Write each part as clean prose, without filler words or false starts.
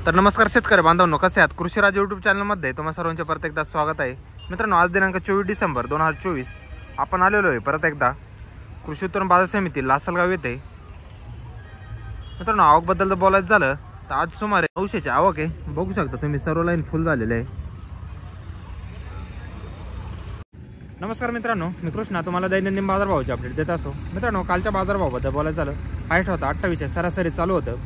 तर नमस्कार शेतकरी बांधवांनो, कसे आहात? कृषीराज यूट्यूब चॅनलमध्ये तुम्हा सर्वांचे परत एकदा स्वागत आहे. मित्रांनो, आज दिनांक 24 डिसेंबर 2024 आपण आलेलो आहे परत एकदा कृषी उत्पन्न बाजार समिती लासलगाव येथे. मित्रांनो, आवकबद्दल बोलायचं झालं तर आज सुमारे 900ची आवक आहे. बघू शकता तुम्ही, सर्व लाईन फुल झालेले आहे. नमस्कार मित्रांनो, मी कृष्णा तुम्हाला दैनंदिन बाजारभावाची अपडेट देत असतो. मित्रांनो, कालच्या बाजारभावाबद्दल बोलायचं झालं, हाईट होता 28 सरासरी चालू होतं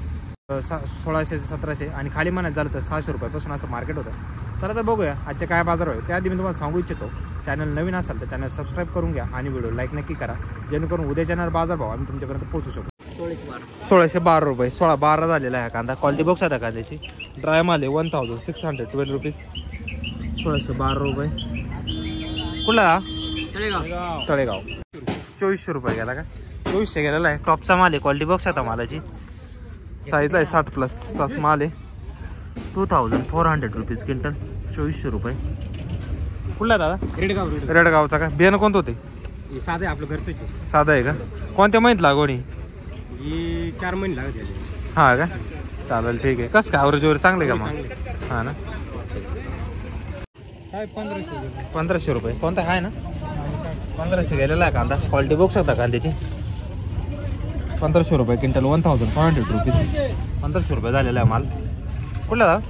1600-1700 आणि खाली म्हणायचं झालं तर 600 रुपयापासून असं मार्केट होतं. चला तर बघूया आजचे काय बाजार आहे. त्याआधी मी तुम्हाला सांगू इच्छितो, चॅनल नवीन असाल तर चॅनल सबस्क्राईब करून घ्या आणि व्हिडिओ लाईक नक्की करा, जेणेकरून उद्या येणार बाजारभाव आम्ही तुमच्यापर्यंत पोहोचू शकतो. 1612 रुपये 16-12 झालेला आहे कांदा. क्वालिटी बॉक्स आता कांद्याची ड्राय माल आहे 1612 रुपीज. 1612 रुपये. कुठला? तळेगाव. 2400 रुपये गेला का? 2400 गेलेला आहे. टॉपचा माल आहे. क्वालिटी बॉक्स आता मालाची साईजला आहे 60+ माल आहे. 2400 रुपीज क्विंटल. 2400 रुपये. कुठला दादा? रेडगावचा का? बियाणं कोणतं होते? साधं आहे आपलं घरचं. साधं आहे का? कोणत्या महिन्यात लागवडी? 4 महिने लागत. हा का? चालेल, ठीक आहे. कसं काय ॲव्हरेज वगैरे चांगले का मग? हा ना. 1500 रुपये. कोणता आहे ना? 1500 गेलेला आहे कांदा. क्वालिटी बघू शकता कांद्याची. 1500 रुपये क्विंटल. 1500 रुपीज. 1500 रुपये झालेला आहे माल. कुठला दादा?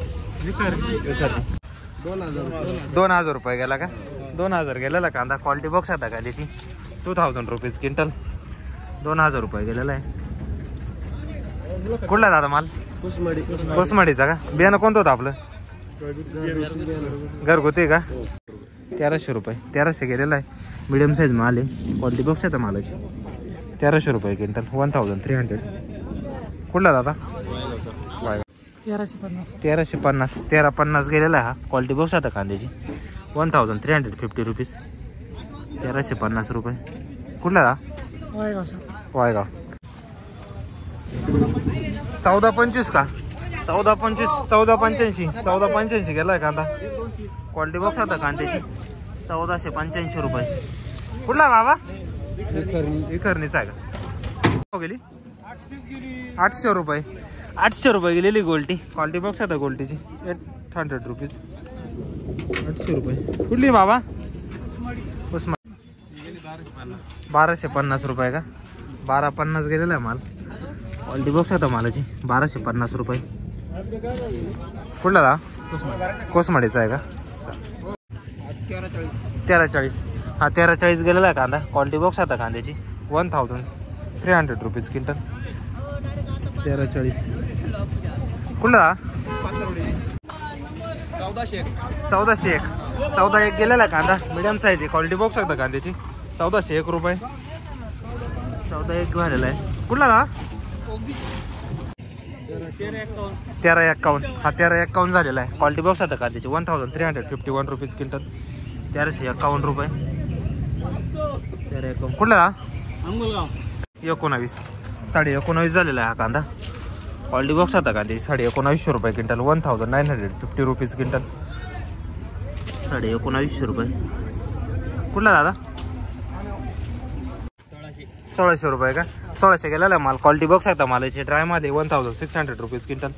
2000 रुपये गेला का? 2000 गेलेला कांदा. क्वालिटी बॉक्स आता कांद्याची 2000 रुपीज क्विंटल. 2000 रुपये गेलेला आहे. कुठला दादा माल? कोसमाडीचा का? बियाणं कोणतं होतं आपलं? घरगुती का? 1300 रुपये. 1300 गेलेला आहे. मिडियम साईज माल आहे. क्वालिटी बॉक्स आहे मालाची. 1300 रुपये क्विंटल. 1300. कुठला दादा? 1350. 1350 गेलेला आहे हा. क्वालिटी बॉक्स आता कांद्याची 1350 रुपीज. 1350 रुपये. कुठला दा? वायगाव. 1425 का? 1425. 1485 गेला आहे कांदा. क्वालिटी बॉक्स आता कांद्याची 1485 रुपये. कुठला बाबा? इकरणीचा आहे का? गेली 800 रुपये. 800 रुपये गेलेली गोल्टी. क्वालिटी बॉक्स आता गोल्टीची 800 रुपीज. 800 रुपये. कुठली बाबा? उस्मान. 1250 रुपये का? 1250 गेलेला आहे माल. क्वालिटी बॉक्स आता मालाची 1250 रुपये. कुठला दा? कोसमाडीचा आहे का? 1340. हा 1340 गेलेला आहे कांदा. क्वालिटी बॉक्स आता कांद्याची 1300 रुपीज क्विंटल. 1340. कुठला? 1401 गेलेला कांदा. मिडियम साईज आहे. क्वालिटी बॉक्स आता कांद्याची 1401 रुपये. 1401 झालेला आहे. कुठला का? 1351. हा 1351 झालेला आहे. क्वालिटी बॉक्स आता कांद्याची 1351 रुपीज क्विंटल. 1351 रुपये. 1351. कुठला? 19. 19.5 झालेला आहे हा कांदा. क्वालिटी बॉक्स आता कांद्याची 19.5 रुपये क्विंटल. 1950 rupees quintal. 19.5 रुपये. कुठला दादा? 1600 रुपये का? 1600 गेलेला माल. क्वालिटी बॉक्स आता मालाची ड्राय मध्ये 1600 रुपीज क्विंटल.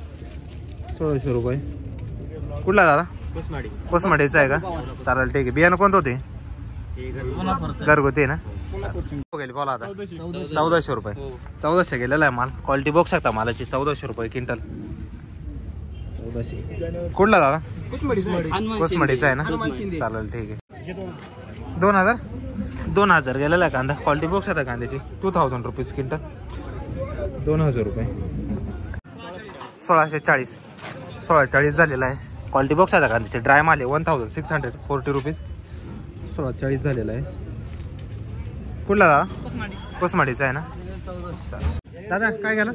1600 रुपये. कुठला दादा? कोसमाडीचा आहे का? चालेल, ठीक आहे. बियाणं कोणतं होते? घरगुती ना. बोला आता. 1400 रुपये. 1400 गेलेला आहे माल. क्वालिटी बॉक्स आता मालाची 1400 रुपये क्विंटल. 1400. कुठला दादा? कोसमाडीचा आहे ना. चालेल, ठीक आहे. 2000 गेलेला आहे कांदा. क्वालिटी बॉक्स आता कांद्याची 2000 रुपीज क्विंटल. 2000 रुपये. 1640 झालेला आहे. क्वालिटी बॉक्स आता कांद्याची ड्राय माल आहे 1640 रुपीज. 1640 झालेला आहे. कुठला दादा? कोसमाडीचा आहे ना. दादा काय गेला?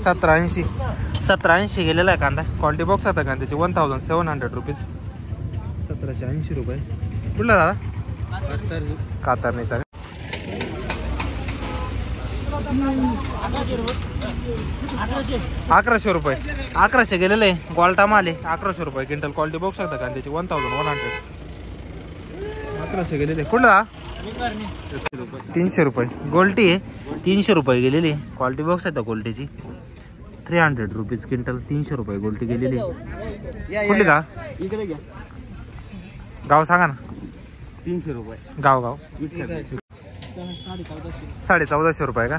1780 गेलेला आहे कांदा. क्वालिटी बॉक्स आता कांद्याची 1700 रुपीज. 1780 रुपये. कुठला दादा? कातरणीचा. 1100 रुपये. 1100 गेलेले आहे. गोल्टा माल आहे. 1100 रुपये क्विंटल. क्वालिटी बॉक्स आता कांद्याची 1100. 1100 गेलेले. कुठला? 300 रुपये. गोल्टी आहे 300 रुपये गेलेली. क्वालिटी बॉक्स आहे त्या गोल्टीची 300 रुपीज क्विंटल, 300 रुपये गोल्टी गेलेली. कुठली का इकडे घ्या. गाव सांगा ना. 300 रुपये. गाव 1450 रुपये का.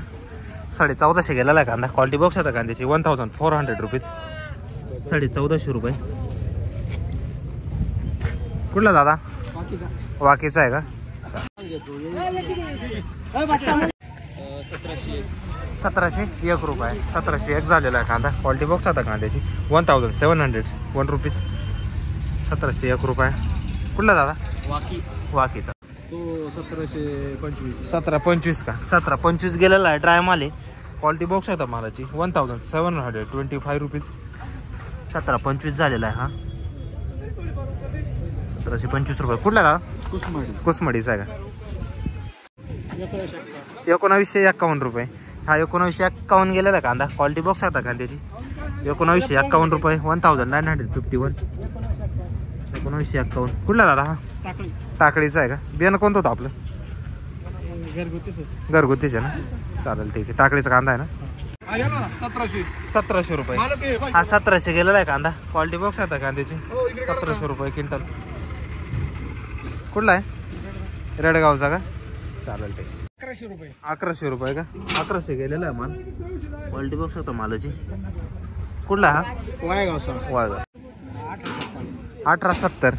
1450 गेलेला आहे कांदा. क्वालिटी बॉक्स आता कांद्याची 1400 रुपीज. 1450 रुपये. कुठला दादा. वाकीचा आहे का. 1701 रुपये. 1701 झालेला आहे कांदा. क्वालिटी बॉक्स आता कांद्याची 1701 रुपीज. 1701 रुपये. कुठला दादा. वाकीचा तो 1725. 1725 का. 1725 गेलेला आहे. ड्राय माल आहे. क्वालिटी बॉक्स आहे मालाची 1725 रुपीज. 1725 झालेला आहे हा. 1725 रुपये. कुठला का. कुसमडीचा आहे का. 1951 रुपये. हा 1951 गेलेला कांदा. क्वालिटी बॉक्स आता कांद्याची 1951 रुपये. 1951. 1951. कुठला दादा हा. टाकळीचा आहे का. बियाणं कोणतं होतं आपलं. घरगुतीच आहे ना. चालेल ठीक आहे. टाकळीचा कांदा आहे ना. 1700 रुपये. हा 1700 गेलेला आहे कांदा. क्वालिटी बॉक्स आता कांद्याची 1700 रुपये क्विंटल. कुठला आहे. रेडगावचा का. चालेल ठीक. 1100 रुपये का. 1100 गेलेला आहे माल. क्वालिटी बॉक्स होता मालाची. कुठला हा. वायगाव. 1870.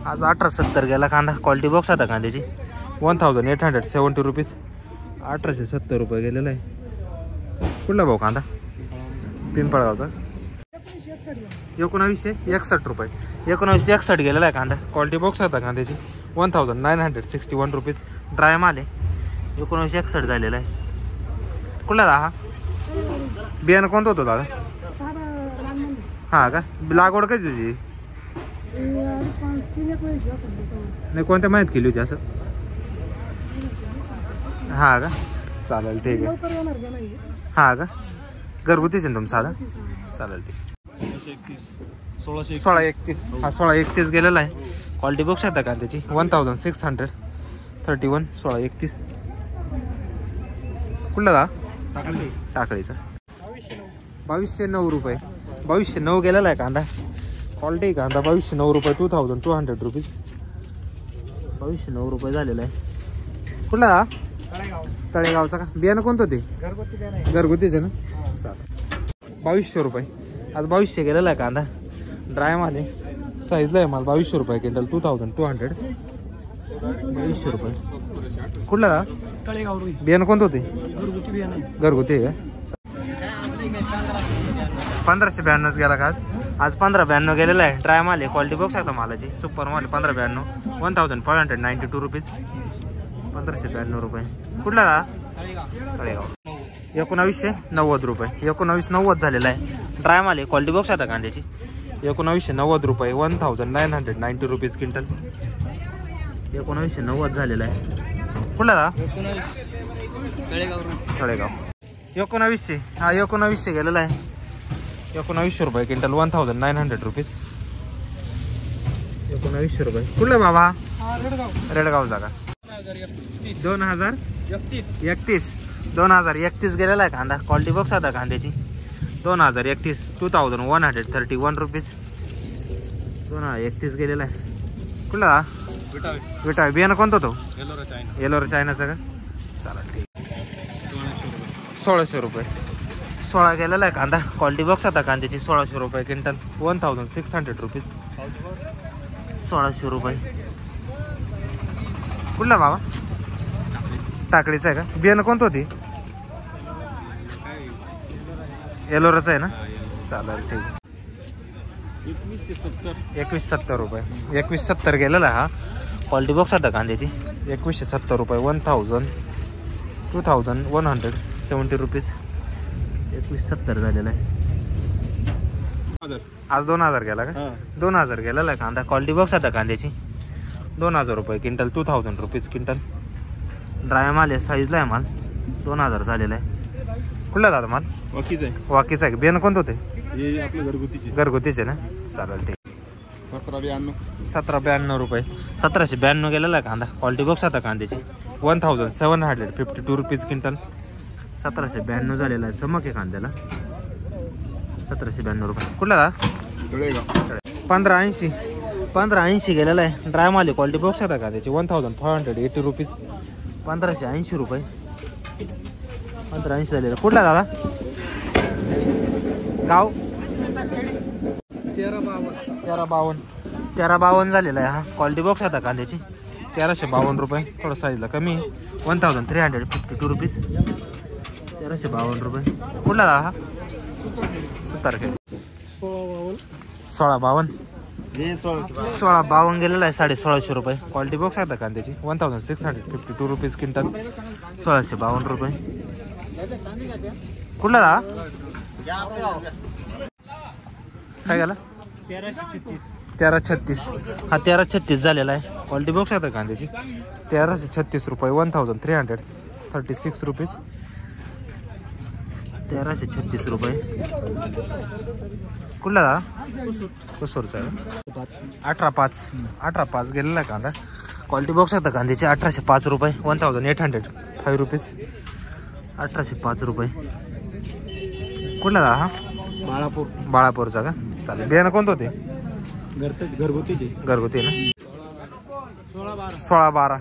आज 1870 गेला कांदा. क्वालिटी बॉक्स आता कांद्याची 1870 रुपीज. 1870 रुपये गेलेला आहे. कुठला भाऊ कांदा. पिंपळगावचा. 1961 रुपये. 1961 गेलेला आहे कांदा. क्वालिटी बॉक्स आता कांद्याची 1961 रुपीज. ड्राय माल आहे. 1961 झालेला आहे. कुठला हा. बियाणं कोणतं होतं दादा. हा का. लागवड काय तुझी. नाही कोणत्या महिन्यात केली होती असं. हा का. चालेल ठीक आहे. हा का. घरगुतीच आहे तुमचं साधा. चालेल ठीक. 1631. हा 1631 गेलेला आहे. क्वालिटी बॉक्स आहे का त्याची 1631. 1631. कुठला का. टाकळीचा. 2209 रुपये. 2209 गेलेला आहे कांदा. क्वालिटी कांदा 2209 रुपये. 2200 रुपीज. 2209 रुपये झालेला आहे. कुठला. तळेगावचा का. बियाणं कोणतं ते. घरगुतीच आहे ना. चालेल. 2200 रुपये. आज 2200 गेलेला आहे कांदा. ड्राय माल आहे. साईजला आहे माल. 2200 रुपये क्विंटल. 2200. 2200 रुपये. कुठला का. बियाणं कोणतं होते. घरगुती आहे का. 1592 गेला का आज. आज 1592 गेलेला आहे. ड्राय माल आहे. क्वालिटी बॉक्स आता मालाची सुपर माल. 1592. 1592 रुपीज. 1592 रुपये. कुठला का. तळेगाव. 1990 रुपये. 1990 झालेला आहे. ड्राय माल आहे. क्वालिटी बॉक्स आता कांद्याची 1990 रुपये. 1990 रुपीज क्विंटल. 1990 झालेला आहे. कुठला का. तळेगाव. 1900. हा 1900 गेलेला आहे. 1900 रुपये क्विंटल. 1900 रुपीज. 1900 रुपये. कुठला बाबा. रेडगाव जागा. 2031 गेलेला आहे कांदा. क्वालिटी बॉक्स आता कांद्याची 2031. 2131 रुपीज. 2031 गेलेला आहे. कुठला. विटा. बियाणं कोणतं तो. येलोरा चायनाचा का. चालेल ठीक. 1600 रुपये. 16 गेलेला आहे कांदा. क्वालिटी बॉक्स आता कांद्याची 1600 रुपये क्विंटल. 1600 रुपीज. 1600 रुपये. कुठला बाबा. टाकळीचा आहे का. बियाणं कोणतं होती. येलोराचं आहे ना. चालेल ठीक. 2170 रुपये. 2170 गेलेला आहे हा. क्वालिटी बॉक्स आता कांद्याची 2170 रुपये. 2170 रुपीज. 2170 झालेला आहे. आज 2000 गेला का. 2000 गेलेला आहे कांदा. क्वालिटी बॉक्स आता कांद्याची 2000 रुपये क्विंटल. 2000 rupees quintal. ड्राय माल आहे. साईजला आहे माल. 2000 झालेला आहे. कुठला दादा माल. वाकीचा आहे. बियाणं कोणतं होते. घरगुतीचे ना. चालेल ठीक. 1792 रुपये. 1792 गेलेला आहे कांदा. क्वालिटी बॉक्स आता कांद्याची 1752 रुपीज क्विंटल. 1792 झालेला आहे. चमक आहे कांद्याला. 1792 रुपये. कुठला दादा? तळेगाव. 1580 गेलेला आहे. ड्राय माल क्वालिटी बॉक्स आहे का त्याची 1580 रुपीज. 1580 रुपये. 1580 झालेला. कुठला दादा? गाव 1352 झालेला आहे. हा क्वालिटी बॉक्स आता कांद्याची 1352 रुपये. थोडं साईजला कमी आहे. 1352 रुपीज. 1352 रुपये. कुठला दादा? हा 17 1652 गेलेला आहे. 1650 रुपये. क्वालिटी बॉक्स आता कांद्याची 1652 रुपीज क्विंटल. 1652 रुपये. कुठला दादा? काय झालं? 1336. हा 1336 झालेला आहे. क्वालिटी बॉक्स आहे कांद्याची 1336 रुपये. 1336 रुपीज. 1336 रुपये. कुठला दादा? कुसूरचा आहे. 18.5 गेलेला आहे कांदा. क्वालिटी बॉक्स आहे कांद्याची 1805 रुपये. 1805 रुपीज. 1805 रुपये. कुठला दादा? हा बाळापूरचा का? चालेल. बियाणं कोणतं होते? घरगुती ना. 1612.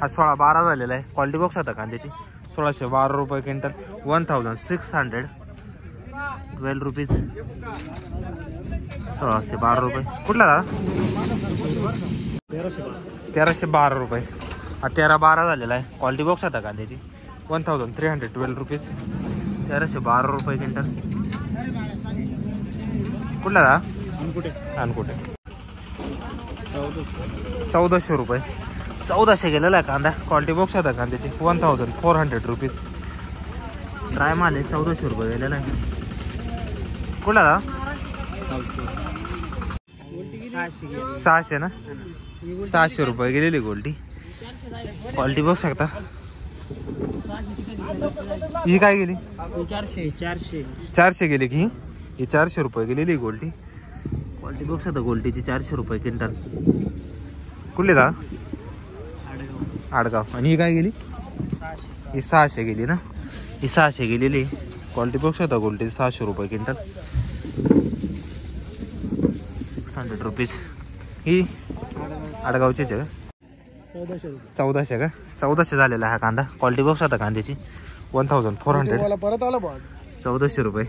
हा 1612 झालेला आहे. क्वालिटी बॉक्स आता कांद्याची 1612 रुपये क्विंटल. 1612 रुपीज. 1612 रुपये. कुठला दादा? 1312 रुपये. हा 1312 झालेला आहे. क्वालिटी बॉक्स आता कांद्याची 1312 रुपीज. 1312 रुपये क्विंटल. कुठला दादा? अनकुटे. 1400 रुपये. 1400 गेलेला आहे कांदा. क्वालिटी बॉक्स आता कांद्याची 1400 रुपीज. ड्राय माल आहे. 1400 रुपये गेलेला आहे. कुठला दादा? 600 ना. 600 रुपये गेलेली गोल्टी. क्वालिटी बघू शकता. ही काय गेली? 400 गेली की ही 400 रुपये गेलेली गोल्टी. क्वालिटी बघू शकता गोल्टीची 400 रुपये क्विंटल. कुठले दा? आडगाव. आणि ही काय गेली? ही 600 गेली ना. ही 600 गेलेली. क्वालिटी बघू शकता गोल्टी 600 रुपये क्विंटल. 600 रुपीज. ही आडगावचीच आहे का? 1400 का? 1400 झालेला हा कांदा. क्वालिटी बघू शकता कांद्याची 1400. परत आला 1400 रुपये.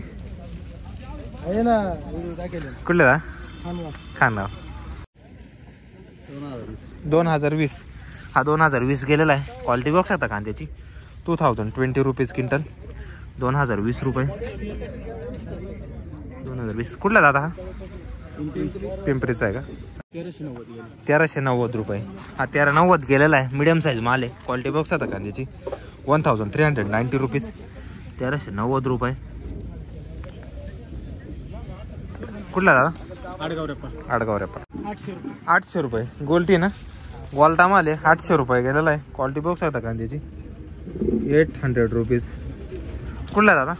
कुठले दा? खानगाव. 2020. हा 2020 गेलेला आहे. क्वालिटी बघू शकता कांद्याची 2020 रुपीज क्विंटल. 2020 रुपये. 2020. कुठला दादा? हा पिंपरीचा आहे का? 1390 रुपये. हा 1390 गेलेला आहे. मीडियम साईज माल आहे. क्वालिटी बॉक्स आता कांद्याची 1390 रुपीज. 1390 रुपये. कुठला दादा? आडगाव रेपा. 800 रुपये. गोल्टी ना. गोल्टा माल आहे. 800 रुपये गेलेला आहे. क्वालिटी बॉक्स आता कांद्याची 800 रुपीज. कुठला दादा?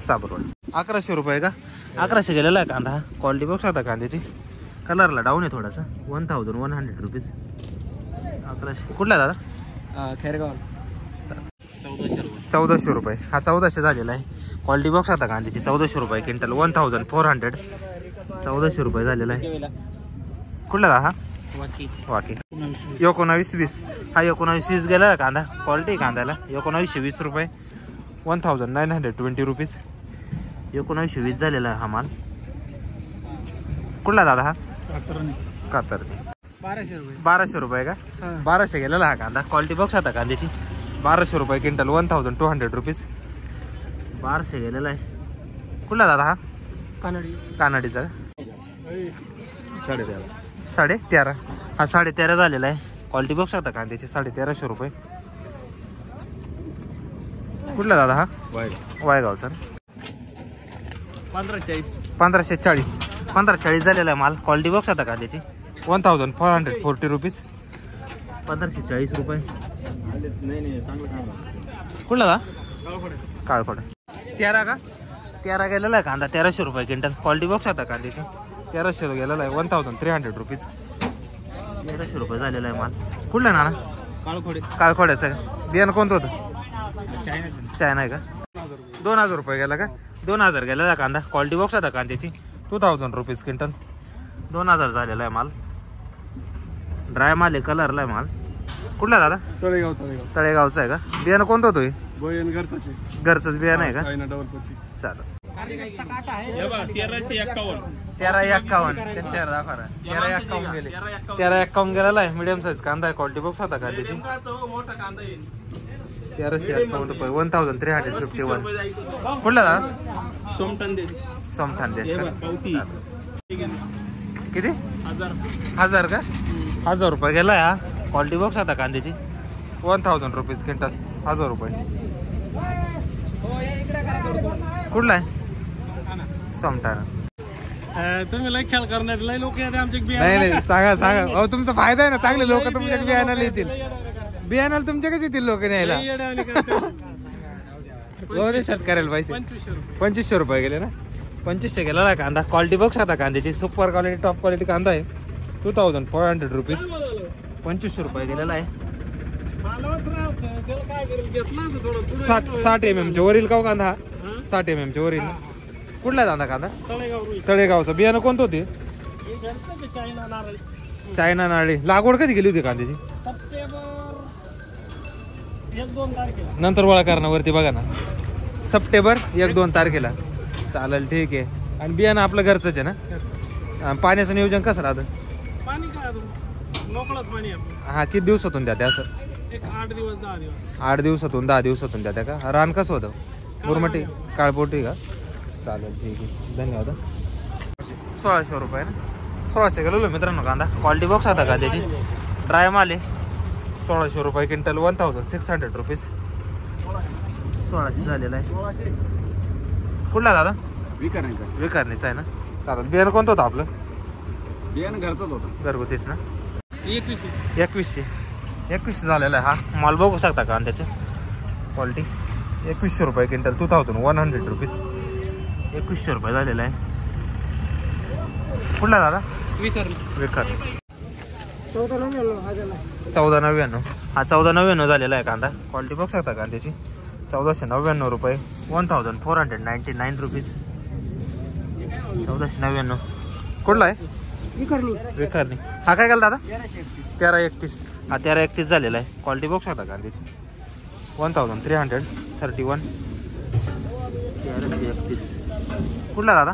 साबरवाडी. 1100 रुपये का? 1100 गेलेला आहे कांदा. क्वालिटी बॉक्स आता कांद्याची. कलरला डाऊन आहे थोडासा. 1100 रुपीज. 1100. कुठला दादा? खैरगाव. 1400 रुपये. हा 1400 झालेला आहे. क्वालिटी बॉक्स आता कांद्याची 1400 रुपये क्विंटल. 1400. 1400 रुपये झालेला आहे. कुठला दादा? हा वाकी. 1920. हा 1920 गेला कांदा. क्वालिटी कांद्याला 1920 रुपये. 1920 रुपीज. 1920 झालेला आहे हा माल. कुठला दादा? हा कातर. 1200 रुपये का? 1200 गेलेला हा कांदा. क्वालिटी बॉक्स आता कांद्याची 1200 रुपये क्विंटल. 1200 रुपीज. 1200 गेलेला आहे. कुठला दादा? हा कानडीचा. 13.5. हा 13.5 झालेला आहे. क्वालिटी बॉक्स आता कांद्याची 1350 रुपये. कुठला दादा? हा वायगावचा. 1540. 1540 झालेला आहे माल. क्वालिटी बॉक्स आता कांद्याची 1440 रुपीज. 1540 रुपये. कुठला दादा? काळखोडा. 13 का? 13 गेलेला आहे कांदा. 1300 रुपये क्विंटल. क्वालिटी बॉक्स आता कांद्याची 1300 गेलेला आहे. 1300 रुपीज. 1300 रुपये झालेला आहे माल. कुठला नाना? काळखोड्याचं का? बियाणं कोणतं होतं? चायना आहे का? 2000 रुपये गेला का? 2000 गेलेला कांदा. क्वालिटी बॉक्स आता कांद्याची 2000 रुपीज क्विंटल. 2000 झालेला आहे माल. ड्राय माल आहे, कलरला आहे माल. कुठला दादा? तळेगाव. तळेगावचा आहे का? बियाणं कोणतं होतं? घरचंच बियाणं आहे का? चालेल. 1351 त्यांच्यावर दाखवा ना. 1351 गेले. 1351 गेलेला आहे. मिडियम साईज कांदा आहे. क्वालिटी बॉक्स होता कांद्याची 1351 रुपये. 1351. कुठला दादा? सोमठाण देश का? किती? 1000 का? 1000 रुपये गेला हा. क्वालिटी बॉक्स आता कांद्याची 1000 रुपीज क्विंटल. 1000 रुपये. कुठला आहे? सोमठाण. तुम्ही लय खेळ करणार लय लोक आमच्या नाही सांगा. अहो तुमचा फायदा आहे ना. चांगले लोक तुमच्या बियाणाला येतील. बियाणाला तुमच्याकडे येतील लोक न्यायला. शेतकऱ्याला पैसे 2500 रुपये गेले ना. 2500 गेला कांदा. क्वालिटी बॉक्स आता कांद्याची सुपर क्वालिटी टॉप क्वालिटी कांदा आहे. 2400 रुपीज. 2500 रुपये गेलेला आहे. 60 mm चे वरील का कांदा? 60 mm चे वरील. कुठला कांदा? तळेगावचं. बियाणं कोणतं होते? चायना नारळी. लागवड कधी गेली होती कांद्याची? नंतर वळा करणं वरती बघा ना. सप्टेंबर 1-2 तारखेला. चालेल ठीक आहे. आणि बियाणं आपलं घरचंच आहे ना. पाण्याचं नियोजन कसं राहतं? हा किती दिवसातून द्या असं? 8 दिवसातून 10 दिवसातून द्या का? रान कसं होतं? मुरमाटी काळपोटी का? चालेल ठीक आहे. धन्यवाद. 1600 रुपये ना. 1600 गेलो मित्रांनो कांदा. क्वालिटी बॉक्स आता कांद्याची. ड्राय माल आहे. 1600 रुपये क्विंटल. 1600 रुपीज. 1600 झालेला आहे. कुठला दादा? विकारणीचा आहे ना. चालेल. बियाणं कोणतं होतं आपलं? बियाणं घरचंच होतं. घरगुतीच ना. 2100 झालेला आहे हा माल. बघू शकता कांद्याचे क्वालिटी. 2100 रुपये क्विंटल. 2100 रुपीज. 2100 रुपये झालेला आहे. कुठला दादा? विकारणी. 1499. हा 1499 झालेला आहे कांदा. क्वालिटी बघू शकता कांद्याची. 1499 रुपये. 1499 रुपीज. 1499. कुठला आहे? विकारणी. हा काय गेला दादा? 1331. हा 1331 झालेला आहे. क्वालिटी बॉक्स होता कांद्याची 1331. 1331. कुठला दादा?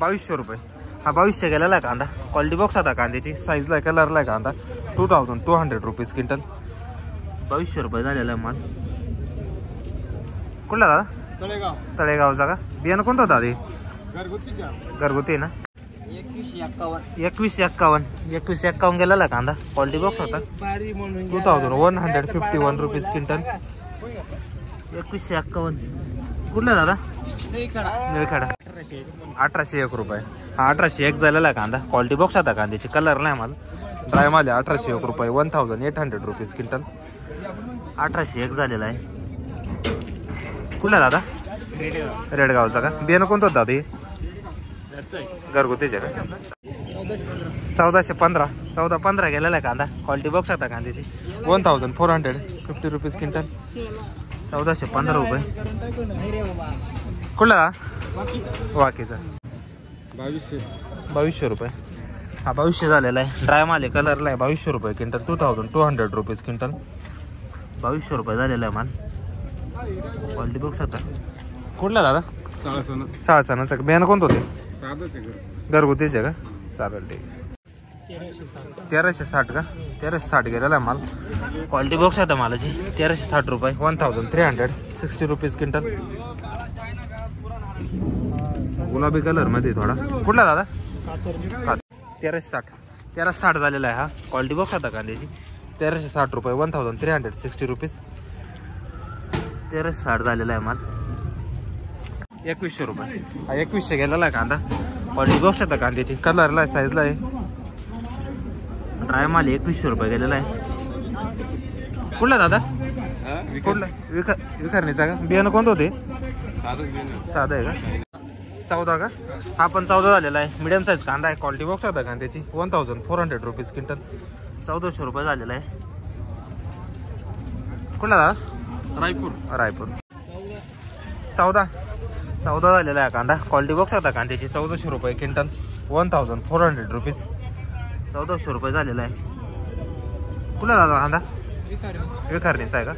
2200 रुपये. हा 2200 गेलेला आहे कांदा. क्वालिटी बॉक्स होता कांद्याची. साईजला आहे, कलरला आहे कांदा. 2200 रुपीज क्विंटल. 2200 रुपये झालेला आहे माल. कुठला दादा? तळेगावचा का? बियाणं कोणतं होतं आधी? घरगुती ना. 2151 गेलेला कांदा. क्वालिटी बॉक्स होता 2151 रुपीज क्विंटल. 2151. कुठला दादा? निळखेडा. 1801 रुपये. हा 1801 झालेला कांदा. क्वालिटी बॉक्स होता कांद्याची. कलर नाही माल. ड्राय माल आहे. 1801 रुपये. 1800 रुपीज क्विंटल. 1801 झालेला आहे. कुठला दादा? रेडगावचा का? बियाणं कोणतं होतं दादा? घरगुतीचे का? 1415 गेलेला कांदा. क्वालिटी बॉक्स आता कांद्याची. 1450 रुपीज क्विंटल. 1415 रुपये. कुठला? वाकीचा. 2200 रुपये. हा 2200 झालेला आहे. ड्राय माल आहे, कलरला आहे. 2200 रुपये क्विंटल. 2200 rupees quintal. 2200 रुपये झालेला आहे माल. क्वालिटी बॉक्स आता. कुठला दादा? साळसानाचा. बियाणं कोणतं होते? घरगुतीचे का? चालेल ठीक. 1360 का? 1360 गेलेला आहे माल. क्वालिटी बॉक्स आता मालाची. 1360 रुपये. 1360 रुपीज क्विंटल. गुलाबी कलर मध्ये थोडा. कुठला दादा? 1360 झालेला आहे हा. क्वालिटी बॉक्स आता कांद्याची. 1360 रुपये. 1360 रुपीज. 1360 झालेला आहे माल. 2100 रुपये. हा 2100 गेलेला आहे कांदा. क्वालिटी बॉक्स आता कांद्याची. कलरला आहे, साईजला आहे. ड्राय माल 2100 रुपये गेलेला आहे. कुठला दादा? कुठला? विखारणीचा का? बियाणं कोणतं होते? साधं आहे का? 14 का? हा पण 14 झालेला आहे. मिडियम साईज कांदा आहे. क्वालिटी बॉक्स होता कांद्याची. 1400 रुपीज क्विंटल. 1400 रुपये झालेला आहे. कुठला दादा? रायपूर. 14 14 झालेला आहे कांदा. क्वालिटी बघू शकता कांद्याची. 1400 रुपये क्विंटल, 1400 रुपीज. 1400 रुपये झालेला आहे. कुठला दादा कांदा? विखारणीचा आहे का?